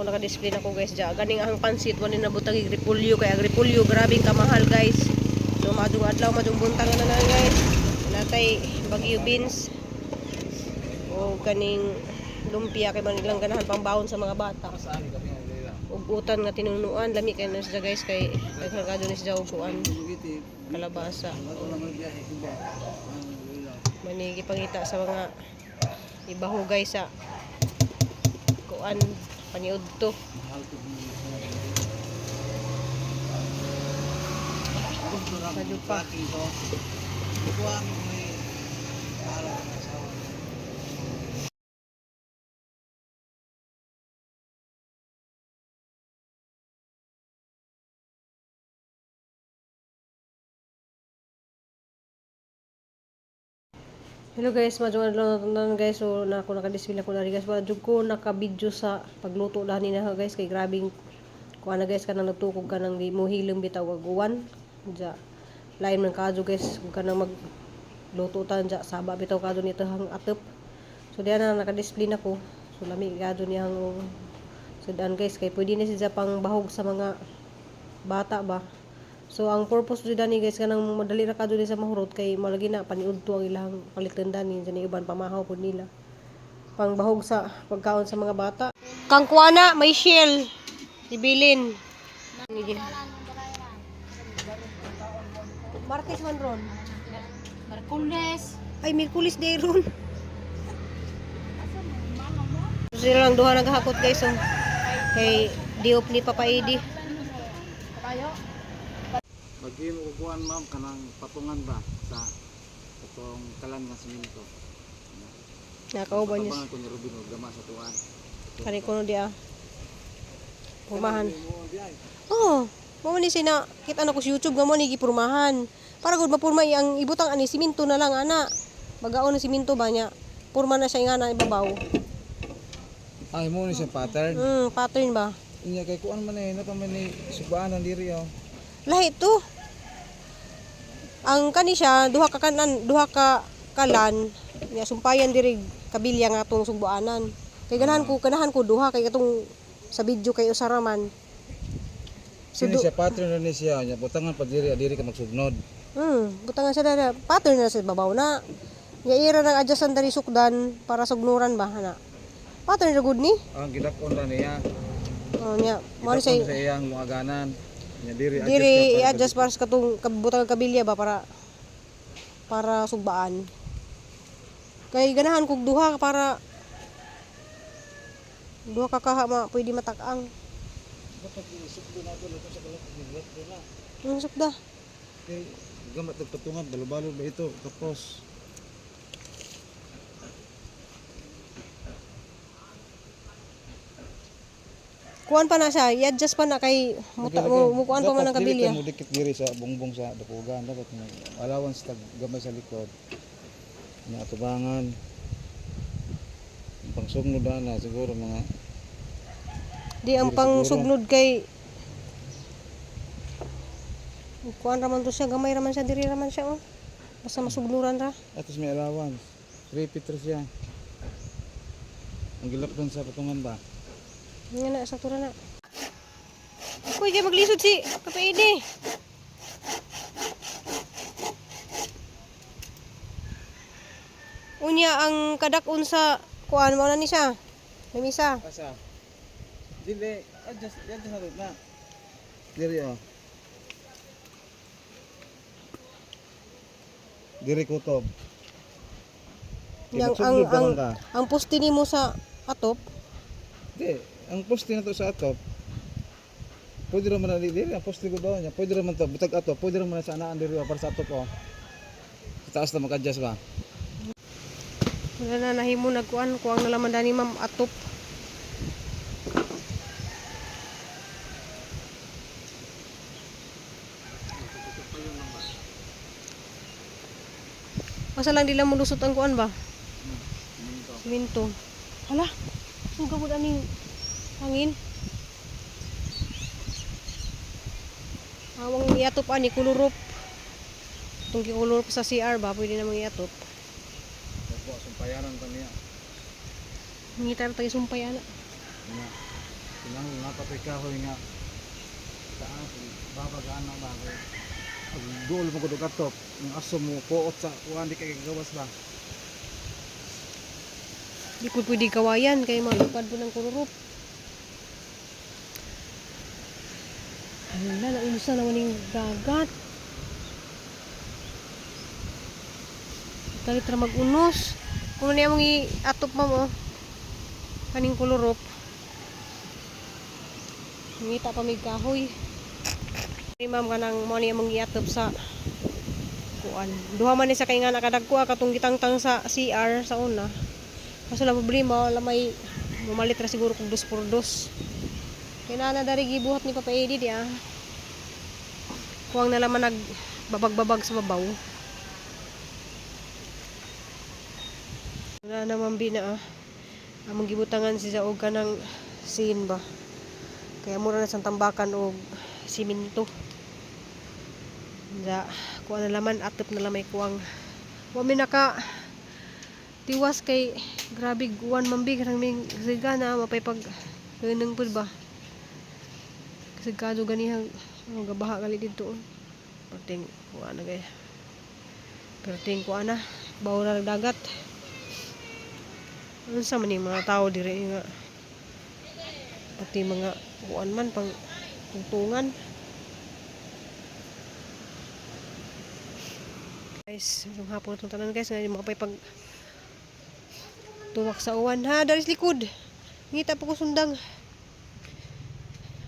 ako naka-display na ko guys dyan. Ganing ang pansit, wala na butang agripulyo. Kaya agripulyo, grabing kamahal guys. So madung adlaw, madung buntang na na guys. Natay bagyo beans. O kaning lumpia kay manilang ganahan pang baon sa mga bata. Ug utan nga tinunuan, lami kay na siya guys kay nagkagado ni siya og kuan kalabasa. Manigi pangita sa mga ibahugay sa kuan paniudto. Medyo pa. Hello guys, madungan lang guys. So na ako naka-display ako na rin guys. Madung ko naka-video sa pagluto dani na guys kay grabing kuan na guys kanang nagtukog ka nang di mo hilong bitaw ag uwan. Ja lain man kadto guys kung kanang magluto tan ja saba bitaw kadto nito hang atop. So diyan na naka-display na ko. So lami kadto niya hang sudan guys kay pwede na siya pang bahog sa mga bata ba. So ang purpose jud ani guys kanang madali ra kadto sa mahurot kay malagi na paniudto ang ilang palitan dani jani uban pamahaw pud nila. Pang bahog sa pagkaon sa mga bata. Kang kuana may shell. Ibilin. Martes man ron. Merkules. Ay Mikulis day ron. Sila lang duha naghakot guys oh. Kay diop ni Papa Edi. Kayo? Bagay mo kukuhan ma'am kanang patungan ba sa katong kalan nga simento. Nakauban niya. Tabangan ko ni Rubin og gama sa tuwan. Kani kuno dia. Pumahan. Oh, mo ni sina kita na ko sa YouTube nga mo ni gipurmahan. Para gud mapurma ang ibutang ani simento na lang ana. Bagaon ng simento ba niya. Purma na siya nga na ibabaw. Ay mo ni sa pattern. Pattern ba? Inya kay kuan man na pa man ni subaanan diri oh. Lahi to. Ang kani siya duha ka kanan, duha ka kalan. Nya sumpayan diri kabilya nga atong sugbuanan. Kay ganahan ko duha kay katong sa video kay usaraman. Sini siya pattern ni siya nya butangan pa diri ka magsugnod. Butangan siya dara. Pattern na sa babaw na. Nya ira nang adjustan dari sukdan para sugnuran ba ana. Pattern ra gud ni. Ang gidakon ra niya. Oh nya mo Sa say iyang muaganan. Nya diri i-adjust para sa katong butangan kabilya ba para sugbaan. Kay ganahan kog duha para duha ka kaha pwede matak-ang. Sukda. Kay gamat og patungan balubalo ba ito tapos Kuan pa na siya, i-adjust pa na kay mukuan pa man ang kabilya. Dapat dikit diri sa bungbong sa dapugan dapat allowance tag gamay sa likod. Na atubangan. Pangsugnod na siguro mga Di ang pangsugnod kay kuan raman to siya, gamay raman siya, diri raman siya oh. Basta masugnuran ra. atos may allowance. 3 petros siya. Ang gilap doon sa patungan ba? Nga na, saktura na. Uy, kaya maglisod si Papa Edi. Unya ang kadakon sa kuan mo na ni siya. Lamisa. Asa? Dili, adjust na. Diri oh. Diri kutob. Yang ang poste nimo sa atop. Di, ang poste na to sa atop. Pwede ra man diri ang poste ko daw niya. Pwede ra man to butag atop, pwede ra man sa anaan diri para sa atop oh. Sa taas na mag-adjust ba? Wala na nahimo nagkuan kuang nalaman dani ma'am atop. Masa lang dila mo lusot ang kuan ba? Siminto. Hala, suga mo aning hangin. Awang iatop ani kulurop. Tung kulurop sa CR ba pwede namang iatop. Opo, sumpayanan pa niya. Ngitar tayo sumpay ana. Na. napatoy kahoy nga taas babagaan na ba pag duol mo gud katop yung aso mo puot sa kuan di kay gawas ba. Di po pwede kawayan kay malupad po ng kururup. Wala, naunos na naman yung dagat. Talit na mag-unos. Kung ano yung i-atop mo, kaning kururup. Ngita pa may kahoy. Ma'am ka nang mo niya mong i-atop sa kuan. Duha man ni sa kay nga nakadagko katong gitangtang sa CR sa una. Kaso lang problema, wala may mamalit ra siguro kung 2x2. Kaya na dari gibuhat ni Papa Eddie di ah. Kuwang na laman nagbabag-babag sa babaw. Wala naman bina ah. Among gibutangan siya og kanang sin ba. Kaya mura na sang tambakan og siminto. Da, kuha na laman atop na lamay kuwang. Wa mi naka tiwas kay grabe guwan mambi kanang ming sigana mapay pag ganung pud ba sigado ganihang gabaha gali dito perting kuha na gay perting kuha na bawra ng dagat unsa man yung mga tao diri nga pati mga kuan man pang tungtungan guys yung hapon itong tanan guys nga makapay pag tuwak sa uwan ha dari likod ngita po ko sundang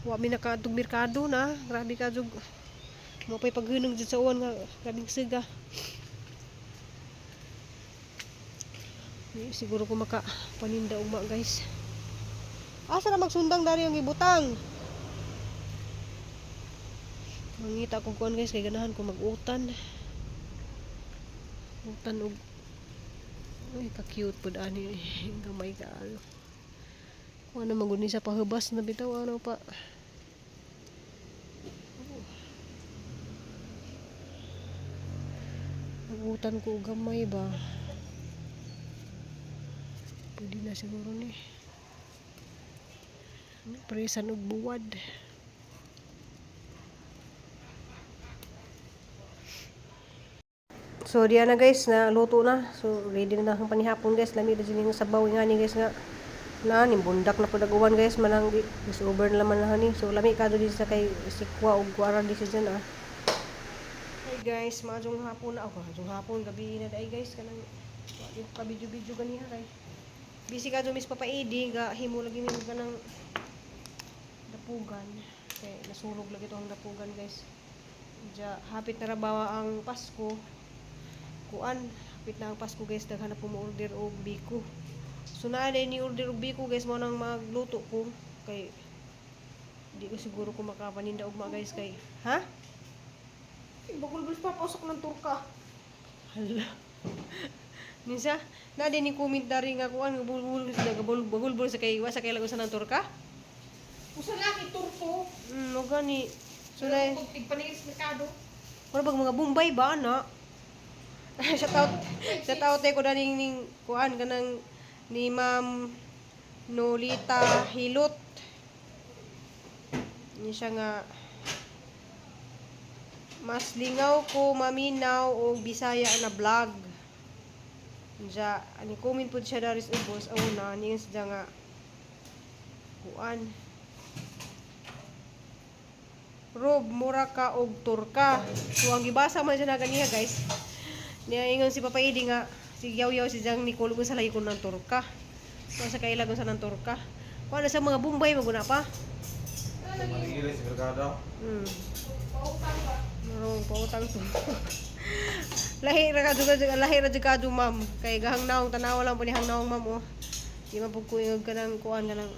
wa mi nakadtog merkado na grabe ka jug mo pay paghunong jud sa uwan nga grabing siga siguro ko maka paninda ugma guys asa na magsundang dari yung ibutang mangita ko kuan guys kay ganahan ko mag-utan utan og ay, ka-cute po ani gamay ka ano. Kung ano maguni sa pahubas na bitaw ano pa. Nagutan ko gamay ba. Pwede na siguro ni. Presan og buwad. So diyan na guys, na luto na. So ready na ang panihapon guys. Lami na sining sabaw nga ni guys nga. Na ni bundak na padaguan guys, manang is over na laman na ni. So lami kado di sa kay sikwa og kuara di sa dyan ah. Hey guys, maadtong hapon na ako. Maadtong hapon gabi na dai guys kanang yung ka-video ganiha kay. Busy kado Miss Papa Eddie ga himo lagi mi kanang dapugan. Kay nasulog lagi to ang dapugan guys. Ja hapit na ra ba ang Pasko. Kuan hapit na ang Pasko guys daghan na po mo-order og biko so naa ni order og biko guys mo nang magluto ko kay di ko siguro ko makapaninda og guys kay ha bagul-bul pa pasok ng turka hala minsa na din ni komentary nga kuan bagul-bul sa kay wasa kay lagusan ng turka Usa laki turko. no gani so na Tigpaningis merkado. wala bang mga Bombay ba na shout out ko daning ning kuan kanang ni Ma'am Nolita Hilot. Ni siya nga mas lingaw ko maminaw og Bisaya na vlog. Ja ani comment pud siya dari sa ubos una ni siya nga kuan Rob mura ka og turka. So ang gibasa man siya na ganiya guys. Niya ingon si Papa Eddie nga si yaw-yaw si Jang Nicole sa lagi ko ng turka. So sa kailagon sa ng turka. Kuan sa mga Bombay maguna pa. Manigiri sa merkado. Marong pautang to. lahi ra jud ma'am. Kay gahang naong tanawa lang po ni hang naong ma'am oh. Di man pud ko yung kanang kuan kanang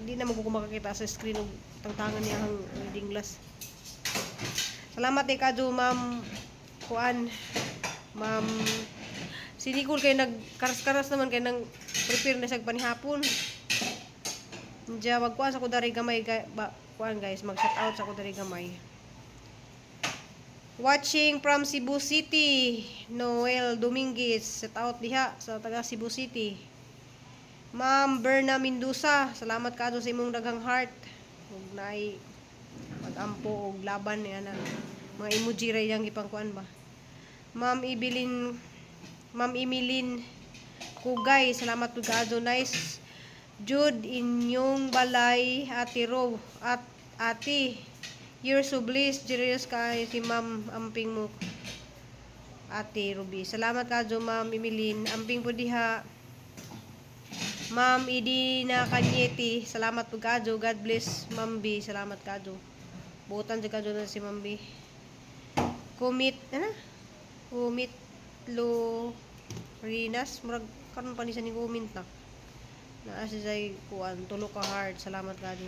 di na mo ko makakita sa screen og tangtangan niya ang reading glass. Salamat kay kadu ma'am kuan ma'am si Nicole kay nagkaras-karas naman kay nang prepare na sa panihapon. Diya magkuan sa ko dari gamay kuan guys mag shout out sa ko dari gamay. Watching from Cebu City, Noel Dominguez, shout out diha sa taga Cebu City. Ma'am Berna Mendoza, salamat kaadto sa imong daghang heart. Ug naay pag-ampo og laban niya na mga emoji ra yang ipangkuan ba. Ma'am Emilin Kugay, salamat pud kaadto. Nice Jude inyong balay, Ate Ro at Ate. You're so blessed, generous kay si Ma'am amping mo. Ate Ruby. Salamat kaadto Ma'am Emilin. Amping pud diha. Ma'am Idina Kanyeti, salamat pud kaadto. God bless Ma'am B. Salamat kaadto. Buotan jud kaadto na si Ma'am B. Kumit lo Rinas, murag karon pa ni sa ni comment na. Naa siya say kuan tulo ka heart. Salamat kaadto.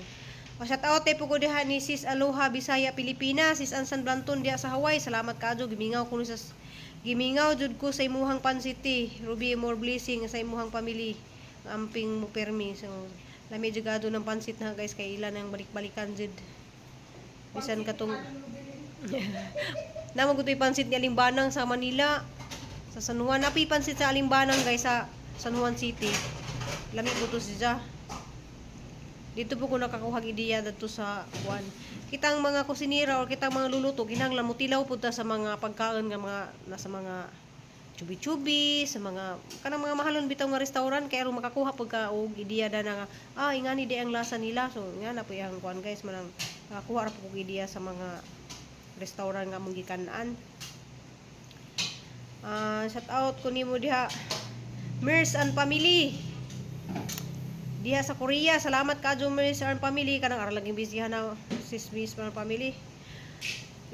Shout out po ko diha ni Sis Aloha Bisaya Pilipinas, Sis Ansan Blanton diha sa Hawaii. Salamat kaadto, gimingaw ko sa gimingaw jud ko sa imuhang pansiti. Ruby more blessing sa imuhang family. Amping mo permi. So lami jud kaadto ng pansit na guys kay ilan ang balik-balikan jud. Bisan katong namo gutoy pansit ni Alimbanang sa Manila. Sa San Juan napi pansit sa Alimbanang guys sa San Juan City. Lami po to siya. Dito po ko nakakuha ideya dito sa kuan. Kitang mga kusinira o kitang mga luluto kinahanglan mo tilaw pud ta sa mga pagkaon nga mga nasa mga chubi-chubi, sa mga kanang mga mahalon bitaw nga restaurant kay aron makakuha pud ka og ideya da na nga ingani di ang lasa nila. So nga na po yang kuan guys manang nakakuha ra po og ideya sa mga restaurant nga mong gikan-an. Shout out ko nimo diha Mers and family diha sa Korea. Salamat kaadto Mers and family kanang ara laging bisihan na sis Miss and family.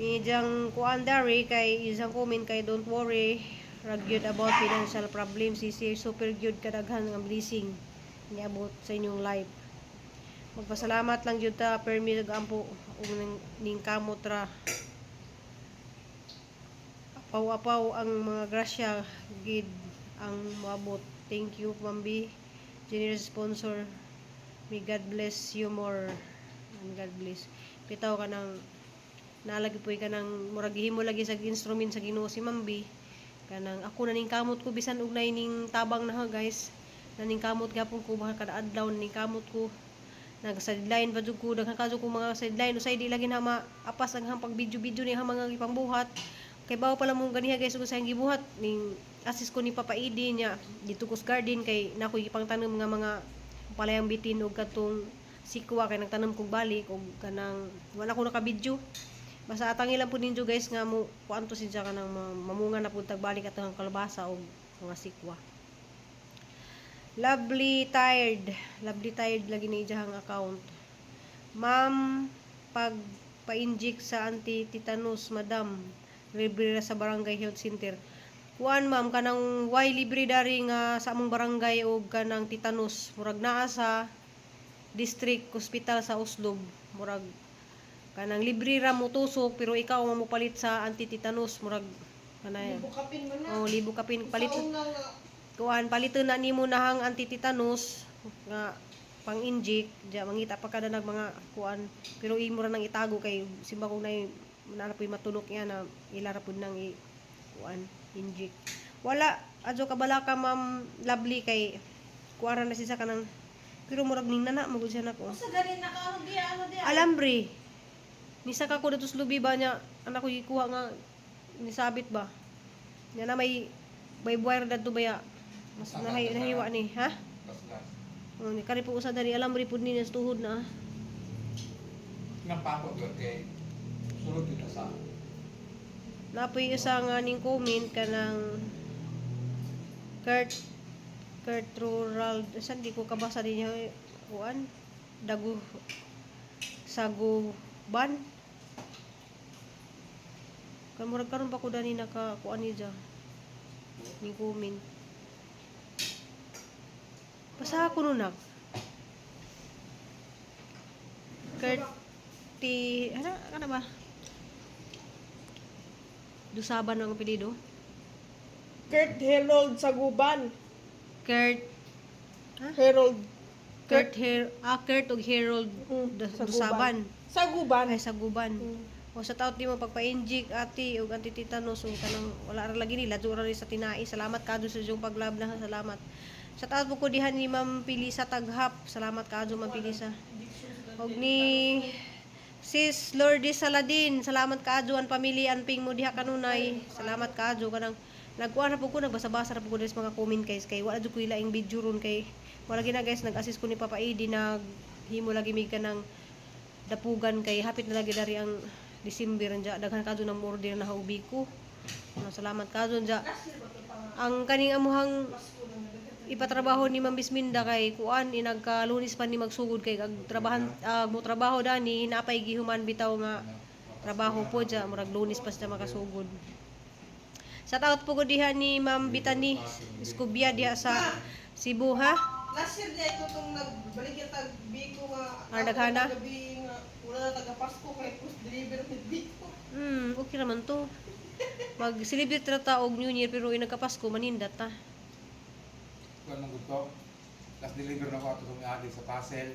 Ijang kuan dari kay isang comment kay don't worry ragyod about financial problems. Sisi super good kadaghan nga blessing niabot sa inyong life. Magpasalamat lang jud ta permi nag-ampo og ning kamot ra. Apaw-apaw ang mga grasya gid ang moabot. Thank you Ma'am B. Generous sponsor. May God bless you more. And God bless. Pitaw ka ng nalagi po ka ng murag gihimo lagi sa instrument sa Ginoo si Ma'am B. Kanang ako naning kamot ko bisan og nay ning tabang na ha guys. Naning kamot gapon ko baka kada adlaw ning kamot ko. Nag-sideline pa jud ko daghang kaso ko mga sideline usay di lagi na maapas ang pag video-video ni ha mga ipangbuhat. Kay bawo pala mong ganiha guys ug sayang gibuhat ning assist ko ni Papa Idi niya dito ko sa garden kay nako ipangtanom nga mga palayang bitin og katong sikwa kay nagtanom kog balik og kanang wala ko naka-video. Basta atangi lang po ninyo guys nga mo kuanto siya kanang mamunga na pud tagbalik at ang kalabasa og mga sikwa. Lovely tired lagi ni ijahang account. Ma'am pag pa-inject sa anti-tetanus madam libre sa barangay health center. Kuan ma'am kanang why libre dari nga sa among barangay og kanang tetanus murag naa sa district hospital sa Uslob murag kanang libre ra mo tusok pero ikaw mo palit sa anti-tetanus murag kanay Bukapin mo na. libo kapin palit Saon nga kuan paliton na nimo nahang anti-tetanus nga pang-inject diya mangita pa kada nag mga kuan pero imo ra nang itago kay simba kung nay nanapoy matulok niya na ilara pud nang kuan inject wala adto kabalaka Ma'am Lovely kay kuara na siya kanang pero murag ning nana magud siya nako sa ganin naka ano dia. alambre nisa ka ko dito sa lubi ba niya anak ko gikuha nga nisabit ba niya na may wire dadto baya mas nahiwa ni ha ni kari po usa dali alambre pud ni sa tuhod na Napakot yun kay sulod yun sa napoy isa nga ning comment kanang Kurt Rural saan di ko kabasa din niya kuan dagu saguban murag karon pa ko dani naka kuan ni ja ning comment basa ko nun nak Kurt ti ano ba Dusaban ang apelyido Kurt Harold Saguban. Kurt Harold Kurt og Harold Dusaban Saguban. ay Saguban. O sa taot di mo pagpa-inject ati og anti-tetanus o kanang wala ra lagi nila dura rin sa tinai. Salamat kadto sa iyong paglab na salamat. Shout out po ko dihan ni Ma'am Pilisa Taghap. Salamat kaadyo Ma'am Pilisa. Og ni Sis Lourdes Saladin, salamat kaadyo ang pamilya anping mo diha kanunay. Salamat kaadyo kanang nagkuha na po ko, nagbasa-basa na po ko sa mga comment guys kay wala jud ko ilaing video ron kay wala gina guys nag-assist ko ni Papa Edi himo lagi mi ka ng dapugan kay hapit na lagi dari ang December anja daghan kadto ng order na haubi ko. Salamat kadto anja. Ang kaning amuhang ipatrabaho ni Ma'am Bisminda kay kuan inagka-Lunes pa ni magsugod kay mo trabaho dani napay gihuman bitaw nga trabaho po dya murag Lunes pa siya makasugod. Shout out po ko diha ni Ma'am Bitani Escobia diha sa Cebu ha. Last year niya ito itong nagbalik yung tag-Biko nga Daghana? gabi nga wala na taga-Pasko kay post-deliver with Biko. Okay naman to. Mag-celebrate na ta og New Year pero inagka-Pasko manindat ta. Kung anong gusto, last deliver na ko ato sa adi sa parcel.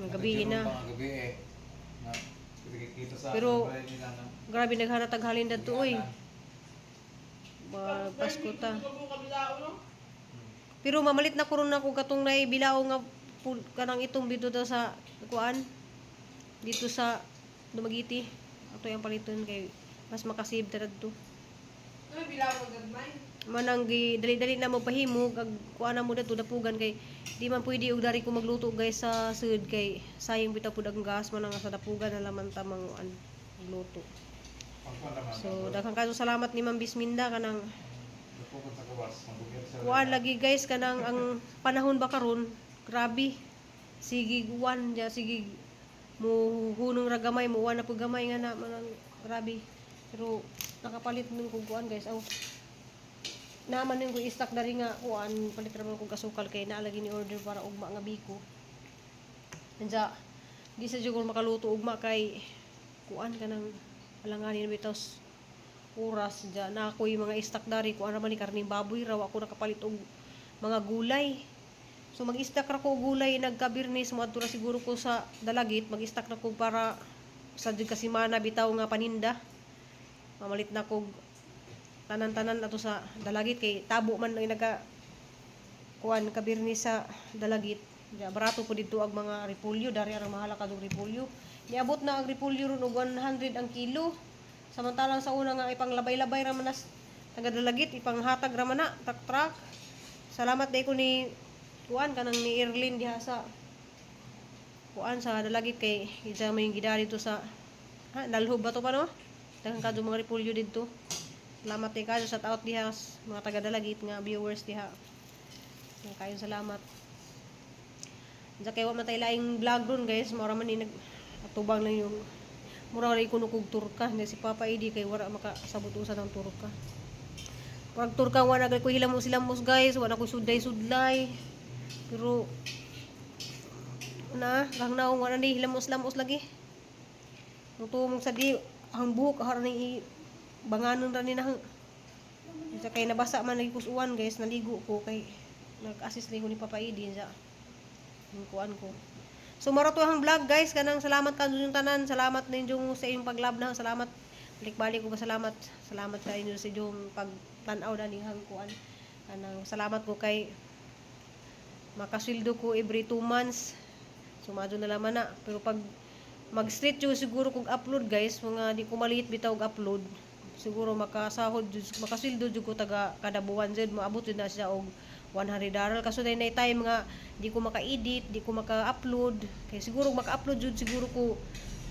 Ng gabi na. Mga gabi eh. Na, kita sa Pero- bahay nila na. Grabe naghana taghalin dadto oy. Pasko ta. Pero mamalit na ko ron ako katong naibilao nga kanang itong dito daw sa kuan dito sa Dumaguete. Ato yung paliton kay mas makasave ta dito. Ano bilaw mo gagmay? Manang dali-dali na mo pahimo kag kuan na mo dito dapugan kay di man pwede og dari ko magluto guys sa sud kay sayang bitaw pud ang gas man nga sa dapugan na laman ta manguan luto. Pagkuhan naman. So daghang kayo salamat ni Ma'am Bisminda kanang Napukot sa kawas. Mabukir sa kuan lagi guys kanang ang panahon ba karon grabe sige uwan ja sige mo hunong ra gamay mo uwan na pud gamay nga na manang grabe pero nakapalit ning kog kuan guys aw naman ning ko stock dari nga kuan palit ra man kog kasukal kay naa lagi ni order para ugma nga biko anja di sa jugol makaluto ugma kay kuan kanang alanganin bitaw oras dya na ako'y mga stock dari ko ano man ni karning baboy raw ako nakapalit og mga gulay so mag-stock ra ko og gulay nagkabirnis mo adto ra siguro ko sa dalagit mag-stock na ko para sa jud kasi mana bitaw nga paninda mamalit na ko tanan-tanan ato sa dalagit kay tabo man ang naga kuan kabirnis sa dalagit dya barato po dito ang mga repolyo dari ang mahal kadong repolyo niabot na ang repolyo ron og 100 ang kilo. Samantalang sa una nga ipanglabay-labay ra man nas tagadalagit ipanghatag ra man na truck. Salamat day ko ni kuan kanang ni Erlin diha sa kuan sa dalagit kay isa may gidari dito sa nalhob ba to pa no? Daghang kadto mga repolyo didto. Salamat day kayo sa out diha mga tagadalagit nga viewers diha. Kayo salamat. Diya kay wa man tay laing vlog ron guys, mura man ni atubang lang yung mura rin kuno kog turka na si Papa Edi kay wala makasabot usan ng turka. Pag turka wala ko hilamos guys, wala ko sudlay. Pero na gang naong wala ni hilamos lagi. Nutumong sa di ang buhok har ni banganon ra ni na. Sa kay nabasa man lagi kusuan guys, naligo ko kay nag-assist ko ni Papa Edi sa kuan ko. So marato ang vlog guys kanang salamat kanyo yung tanan salamat ninyo sa inyong paglab na salamat balik-balik ko salamat sa inyo sa inyong pagtan-aw dani hang kuan kanang salamat ko kay makasweldo ko every 2 months sumadyo na laman na pero pag mag-straight yung siguro kung upload guys mga di ko maliit bitaw og upload siguro makasahod makasweldo jud ko taga kada buwan jud moabot jud na siya og $100 kaso na time nga di ko maka-edit, di ko maka-upload kay siguro maka-upload jud siguro ko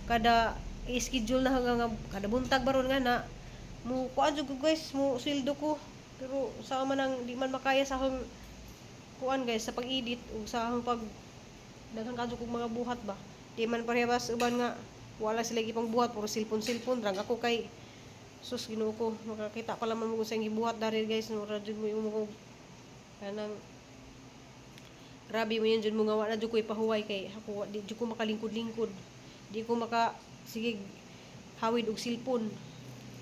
kada i-schedule na hanggang kada buntag baron nga na mo kuan jud ko guys mo sweldo ko pero sa man ang di man makaya sa akong kuan guys sa pag-edit ug sa akong pag daghang kadto kog mga buhat ba di man parehas uban nga wala sila gipang buhat puro cellphone drang ako kay sus Ginoo ko makakita pa lamang mo sa imong buhat dari guys no ra jud mo imong kanang grabe mo yun dyan mga wala dyan ko ipahuway kay ako di dyan ko makalingkod-lingkod di ko maka sige hawid og cellphone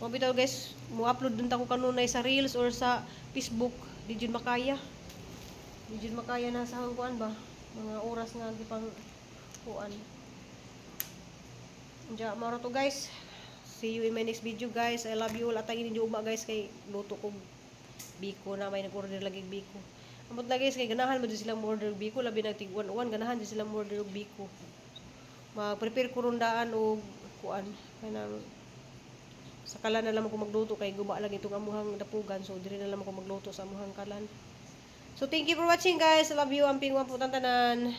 mabitaw guys mo upload dun ta ko kanunay sa reels or sa Facebook di dyan makaya na sa hangkuan ba mga oras nga gipang kuan dyan maro to guys see you in my next video guys I love you all atagin ninyo ugma guys kay luto ko biko na may nag-order lagi biko Amot na guys, kay ganahan mo din silang order og biko, labi na tig 1 ganahan din silang order og biko. Mag-prepare ko rundaan og kuan kanang sa kalan na lang ako magluto kay guba lang itong amuhang dapugan, so diri na lang ako magluto sa amuhang kalan. So thank you for watching guys. I love you. Amping wa po tanan.